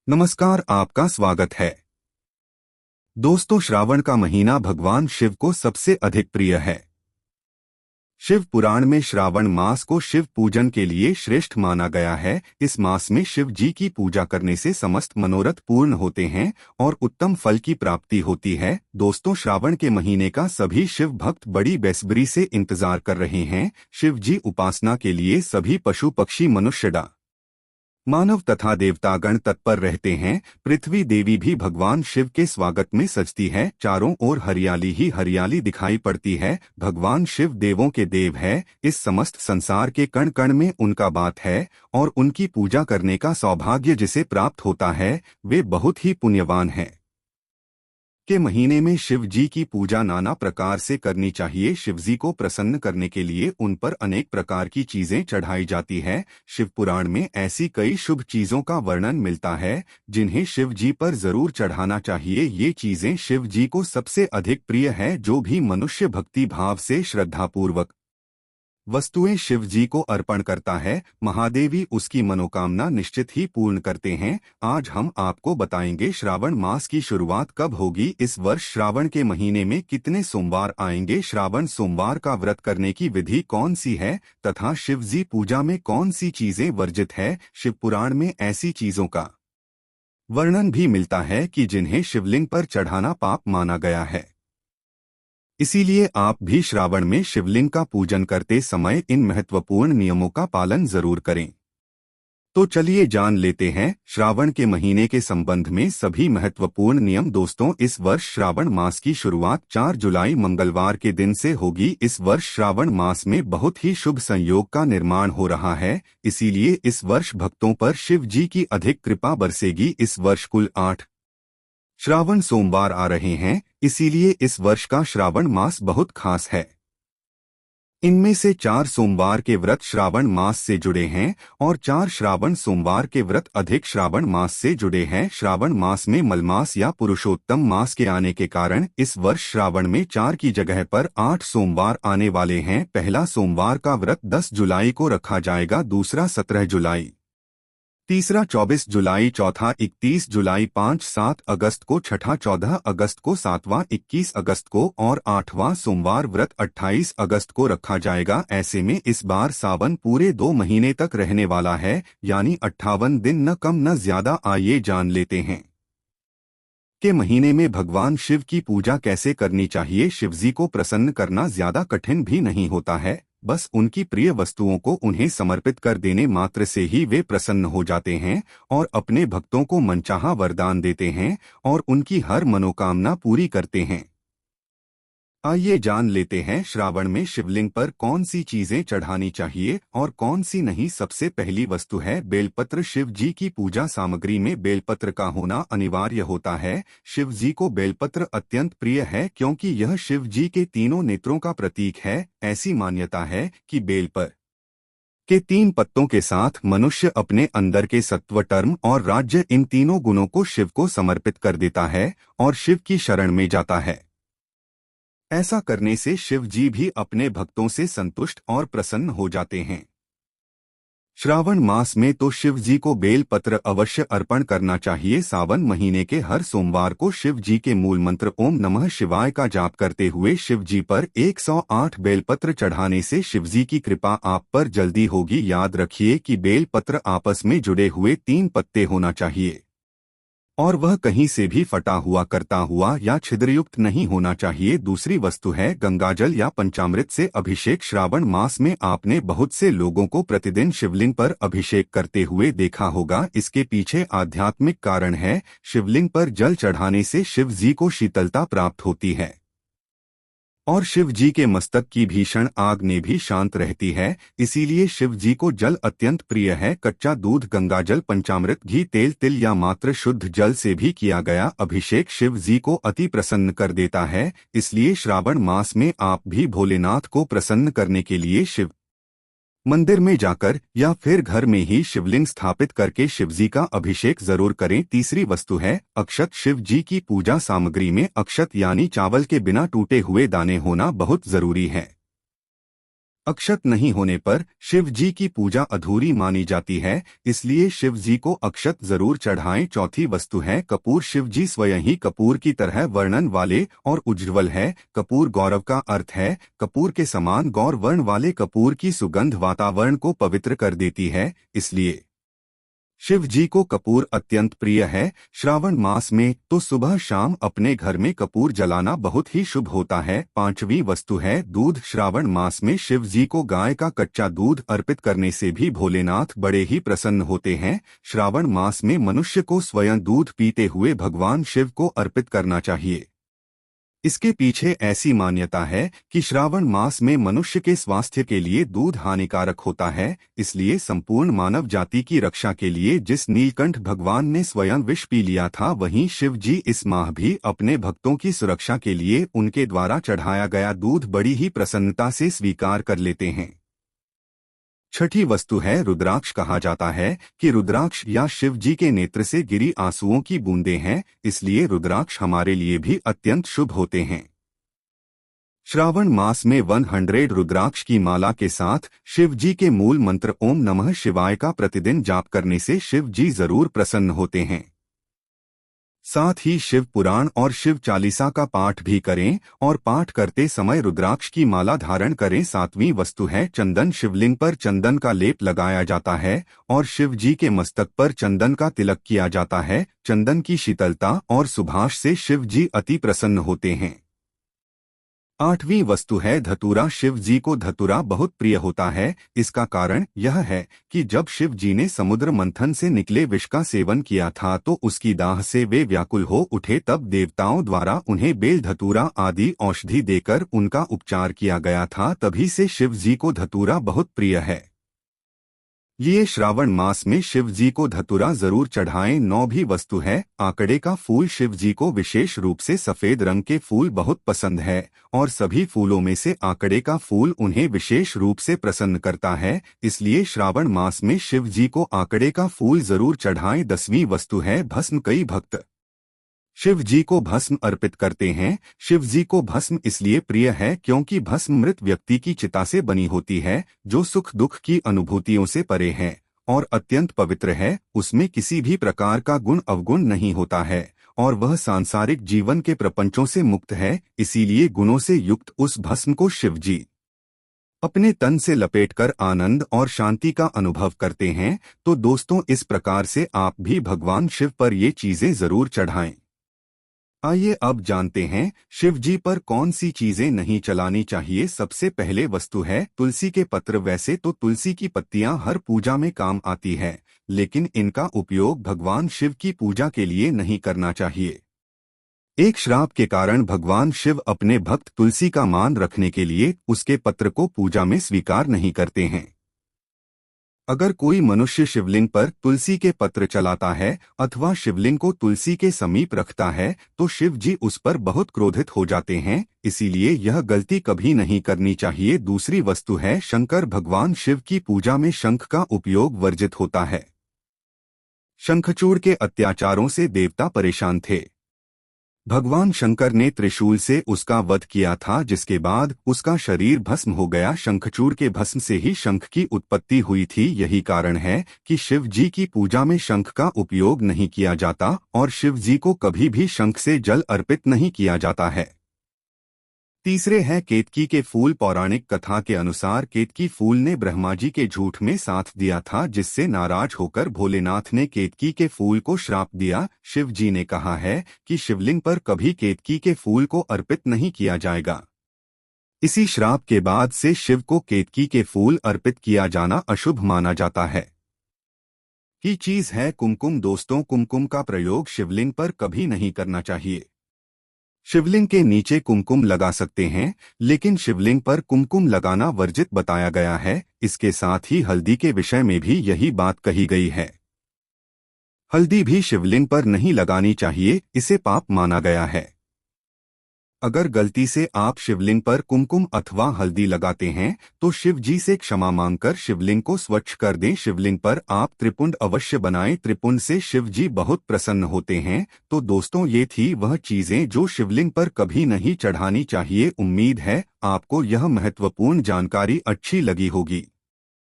नमस्कार, आपका स्वागत है। दोस्तों, श्रावण का महीना भगवान शिव को सबसे अधिक प्रिय है। शिव पुराण में श्रावण मास को शिव पूजन के लिए श्रेष्ठ माना गया है। इस मास में शिव जी की पूजा करने से समस्त मनोरथ पूर्ण होते हैं और उत्तम फल की प्राप्ति होती है। दोस्तों, श्रावण के महीने का सभी शिव भक्त बड़ी बेसब्री से इंतजार कर रहे हैं। शिव जी उपासना के लिए सभी पशु पक्षी मनुष्य मानव तथा देवतागण तत्पर रहते हैं। पृथ्वी देवी भी भगवान शिव के स्वागत में सजती है। चारों ओर हरियाली ही हरियाली दिखाई पड़ती है। भगवान शिव देवों के देव है। इस समस्त संसार के कण कण में उनका बात है और उनकी पूजा करने का सौभाग्य जिसे प्राप्त होता है वे बहुत ही पुण्यवान हैं। के महीने में शिव जी की पूजा नाना प्रकार से करनी चाहिए। शिव जी को प्रसन्न करने के लिए उन पर अनेक प्रकार की चीजें चढ़ाई जाती है। शिव पुराण में ऐसी कई शुभ चीजों का वर्णन मिलता है जिन्हें शिव जी पर जरूर चढ़ाना चाहिए। ये चीजें शिव जी को सबसे अधिक प्रिय है। जो भी मनुष्य भक्ति भाव से श्रद्धापूर्वक वस्तुएं शिव जी को अर्पण करता है, महादेवी उसकी मनोकामना निश्चित ही पूर्ण करते हैं। आज हम आपको बताएंगे श्रावण मास की शुरुआत कब होगी, इस वर्ष श्रावण के महीने में कितने सोमवार आएंगे, श्रावण सोमवार का व्रत करने की विधि कौन सी है तथा शिव जी पूजा में कौन सी चीजें वर्जित है। शिव पुराण में ऐसी चीजों का वर्णन भी मिलता है कि जिन्हें शिवलिंग पर चढ़ाना पाप माना गया है। इसीलिए आप भी श्रावण में शिवलिंग का पूजन करते समय इन महत्वपूर्ण नियमों का पालन जरूर करें। तो चलिए जान लेते हैं श्रावण के महीने के संबंध में सभी महत्वपूर्ण नियम। दोस्तों, इस वर्ष श्रावण मास की शुरुआत 4 जुलाई मंगलवार के दिन से होगी। इस वर्ष श्रावण मास में बहुत ही शुभ संयोग का निर्माण हो रहा है। इसीलिए इस वर्ष भक्तों पर शिव जी की अधिक कृपा बरसेगी। इस वर्ष कुल 8 श्रावण सोमवार आ रहे हैं। इसीलिए इस वर्ष का श्रावण मास बहुत खास है। इनमें से 4 सोमवार के व्रत श्रावण मास से जुड़े हैं और 4 श्रावण सोमवार के व्रत अधिक श्रावण मास से जुड़े हैं। श्रावण मास में मलमास या पुरुषोत्तम मास के आने के कारण इस वर्ष श्रावण में 4 की जगह पर 8 सोमवार आने वाले हैं। पहला सोमवार का व्रत 10 जुलाई को रखा जाएगा, दूसरा 17 जुलाई, तीसरा 24 जुलाई, चौथा 31 जुलाई, 5-7 अगस्त को, छठा 14 अगस्त को, सातवां 21 अगस्त को और 8वां सोमवार व्रत 28 अगस्त को रखा जाएगा। ऐसे में इस बार सावन पूरे 2 महीने तक रहने वाला है, यानी 58 दिन, न कम न ज्यादा। आइए जान लेते हैं के महीने में भगवान शिव की पूजा कैसे करनी चाहिए। शिवजी को प्रसन्न करना ज्यादा कठिन भी नहीं होता है। बस उनकी प्रिय वस्तुओं को उन्हें समर्पित कर देने मात्र से ही वे प्रसन्न हो जाते हैं और अपने भक्तों को मनचाहा वरदान देते हैं और उनकी हर मनोकामना पूरी करते हैं। आइए जान लेते हैं श्रावण में शिवलिंग पर कौन सी चीजें चढ़ानी चाहिए और कौन सी नहीं। सबसे पहली वस्तु है बेलपत्र। शिव जी की पूजा सामग्री में बेलपत्र का होना अनिवार्य होता है। शिव जी को बेलपत्र अत्यंत प्रिय है क्योंकि यह शिव जी के तीनों नेत्रों का प्रतीक है। ऐसी मान्यता है कि बेलपर के 3 पत्तों के साथ मनुष्य अपने अंदर के सत्व, धर्म और राज्य, इन तीनों गुणों को शिव को समर्पित कर देता है और शिव की शरण में जाता है। ऐसा करने से शिव जी भी अपने भक्तों से संतुष्ट और प्रसन्न हो जाते हैं। श्रावण मास में तो शिव जी को बेल पत्र अवश्य अर्पण करना चाहिए। सावन महीने के हर सोमवार को शिव जी के मूल मंत्र ओम नमः शिवाय का जाप करते हुए शिव जी पर 108 बेलपत्र चढ़ाने से शिव जी की कृपा आप पर जल्दी होगी। याद रखिए कि बेलपत्र आपस में जुड़े हुए 3 पत्ते होना चाहिए और वह कहीं से भी फटा हुआ, करता हुआ या छिद्रयुक्त नहीं होना चाहिए। दूसरी वस्तु है गंगाजल या पंचामृत से अभिषेक। श्रावण मास में आपने बहुत से लोगों को प्रतिदिन शिवलिंग पर अभिषेक करते हुए देखा होगा। इसके पीछे आध्यात्मिक कारण है। शिवलिंग पर जल चढ़ाने से शिव जी को शीतलता प्राप्त होती है और शिव जी के मस्तक की भीषण आग ने भी शांत रहती है। इसीलिए शिव जी को जल अत्यंत प्रिय है। कच्चा दूध, गंगाजल, पंचामृत, घी, तेल, तिल या मात्र शुद्ध जल से भी किया गया अभिषेक शिव जी को अति प्रसन्न कर देता है। इसलिए श्रावण मास में आप भी भोलेनाथ को प्रसन्न करने के लिए शिव मंदिर में जाकर या फिर घर में ही शिवलिंग स्थापित करके शिवजी का अभिषेक जरूर करें। तीसरी वस्तु है अक्षत। शिव जी की पूजा सामग्री में अक्षत यानी चावल के बिना टूटे हुए दाने होना बहुत जरूरी है। अक्षत नहीं होने पर शिव जी की पूजा अधूरी मानी जाती है, इसलिए शिव जी को अक्षत जरूर चढ़ाएं। चौथी वस्तु है कपूर। शिव जी स्वयं ही कपूर की तरह वर्णन वाले और उज्ज्वल है। कपूर गौरव का अर्थ है। कपूर के समान गौर वर्ण वाले कपूर की सुगंध वातावरण को पवित्र कर देती है, इसलिए शिव जी को कपूर अत्यंत प्रिय है। श्रावण मास में तो सुबह शाम अपने घर में कपूर जलाना बहुत ही शुभ होता है। पांचवी वस्तु है दूध। श्रावण मास में शिव जी को गाय का कच्चा दूध अर्पित करने से भी भोलेनाथ बड़े ही प्रसन्न होते हैं। श्रावण मास में मनुष्य को स्वयं दूध पीते हुए भगवान शिव को अर्पित करना चाहिए। इसके पीछे ऐसी मान्यता है कि श्रावण मास में मनुष्य के स्वास्थ्य के लिए दूध हानिकारक होता है, इसलिए संपूर्ण मानव जाति की रक्षा के लिए जिस नीलकंठ भगवान ने स्वयं विष पी लिया था, वहीं शिव जी इस माह भी अपने भक्तों की सुरक्षा के लिए उनके द्वारा चढ़ाया गया दूध बड़ी ही प्रसन्नता से स्वीकार कर लेते हैं। छठी वस्तु है रुद्राक्ष। कहा जाता है कि रुद्राक्ष या शिव जी के नेत्र से गिरी आंसुओं की बूंदें हैं, इसलिए रुद्राक्ष हमारे लिए भी अत्यंत शुभ होते हैं। श्रावण मास में 100 रुद्राक्ष की माला के साथ शिव जी के मूल मंत्र ओम नमः शिवाय का प्रतिदिन जाप करने से शिव जी जरूर प्रसन्न होते हैं। साथ ही शिव पुराण और शिव चालीसा का पाठ भी करें और पाठ करते समय रुद्राक्ष की माला धारण करें। सातवीं वस्तु है चंदन। शिवलिंग पर चंदन का लेप लगाया जाता है और शिव जी के मस्तक पर चंदन का तिलक किया जाता है। चंदन की शीतलता और सुभाष से शिव जी अति प्रसन्न होते हैं। आठवीं वस्तु है धतूरा। शिव जी को धतूरा बहुत प्रिय होता है। इसका कारण यह है कि जब शिव जी ने समुद्र मंथन से निकले विष का सेवन किया था तो उसकी दाह से वे व्याकुल हो उठे, तब देवताओं द्वारा उन्हें बेल धतूरा आदि औषधि देकर उनका उपचार किया गया था। तभी से शिव जी को धतूरा बहुत प्रिय है। ये श्रावण मास में शिव जी को धतूरा जरूर चढ़ाएं। नौवीं वस्तु है आकड़े का फूल। शिव जी को विशेष रूप से सफेद रंग के फूल बहुत पसंद है और सभी फूलों में से आकड़े का फूल उन्हें विशेष रूप से प्रसन्न करता है, इसलिए श्रावण मास में शिव जी को आकड़े का फूल जरूर चढ़ाएं। 10वीं वस्तु है भस्म। कई भक्त शिव जी को भस्म अर्पित करते हैं। शिव जी को भस्म इसलिए प्रिय है क्योंकि भस्म मृत व्यक्ति की चिता से बनी होती है, जो सुख दुख की अनुभूतियों से परे है और अत्यंत पवित्र है। उसमें किसी भी प्रकार का गुण अवगुण नहीं होता है और वह सांसारिक जीवन के प्रपंचों से मुक्त है, इसीलिए गुणों से युक्त उस भस्म को शिव जी अपने तन से लपेटकर आनंद और शांति का अनुभव करते हैं। तो दोस्तों, इस प्रकार से आप भी भगवान शिव पर ये चीजें जरूर चढ़ाएं। आइए अब जानते हैं शिव जी पर कौन सी चीजें नहीं चलानी चाहिए। सबसे पहले वस्तु है तुलसी के पत्र। वैसे तो तुलसी की पत्तियां हर पूजा में काम आती है, लेकिन इनका उपयोग भगवान शिव की पूजा के लिए नहीं करना चाहिए। एक श्राप के कारण भगवान शिव अपने भक्त तुलसी का मान रखने के लिए उसके पत्र को पूजा में स्वीकार नहीं करते हैं। अगर कोई मनुष्य शिवलिंग पर तुलसी के पत्र चलाता है अथवा शिवलिंग को तुलसी के समीप रखता है तो शिव जी उस पर बहुत क्रोधित हो जाते हैं, इसीलिए यह गलती कभी नहीं करनी चाहिए। दूसरी वस्तु है शंकर। भगवान शिव की पूजा में शंख का उपयोग वर्जित होता है। शंखचूड़ के अत्याचारों से देवता परेशान थे। भगवान शंकर ने त्रिशूल से उसका वध किया था, जिसके बाद उसका शरीर भस्म हो गया। शंखचूड़ के भस्म से ही शंख की उत्पत्ति हुई थी। यही कारण है कि शिव जी की पूजा में शंख का उपयोग नहीं किया जाता और शिव जी को कभी भी शंख से जल अर्पित नहीं किया जाता है। तीसरे है केतकी के फूल। पौराणिक कथा के अनुसार केतकी फूल ने ब्रह्मा जी के झूठ में साथ दिया था, जिससे नाराज होकर भोलेनाथ ने केतकी के फूल को श्राप दिया। शिव जी ने कहा है कि शिवलिंग पर कभी केतकी के फूल को अर्पित नहीं किया जाएगा। इसी श्राप के बाद से शिव को केतकी के फूल अर्पित किया जाना अशुभ माना जाता है। की चीज है कुमकुम। दोस्तों, कुमकुम का प्रयोग शिवलिंग पर कभी नहीं करना चाहिए। शिवलिंग के नीचे कुमकुम लगा सकते हैं, लेकिन शिवलिंग पर कुमकुम लगाना वर्जित बताया गया है। इसके साथ ही हल्दी के विषय में भी यही बात कही गई है। हल्दी भी शिवलिंग पर नहीं लगानी चाहिए, इसे पाप माना गया है। अगर गलती से आप शिवलिंग पर कुमकुम अथवा हल्दी लगाते हैं तो शिव जी से क्षमा मांगकर शिवलिंग को स्वच्छ कर दें। शिवलिंग पर आप त्रिपुंड अवश्य बनाएं, त्रिपुंड से शिव जी बहुत प्रसन्न होते हैं। तो दोस्तों, ये थी वह चीजें जो शिवलिंग पर कभी नहीं चढ़ानी चाहिए। उम्मीद है आपको यह महत्वपूर्ण जानकारी अच्छी लगी होगी।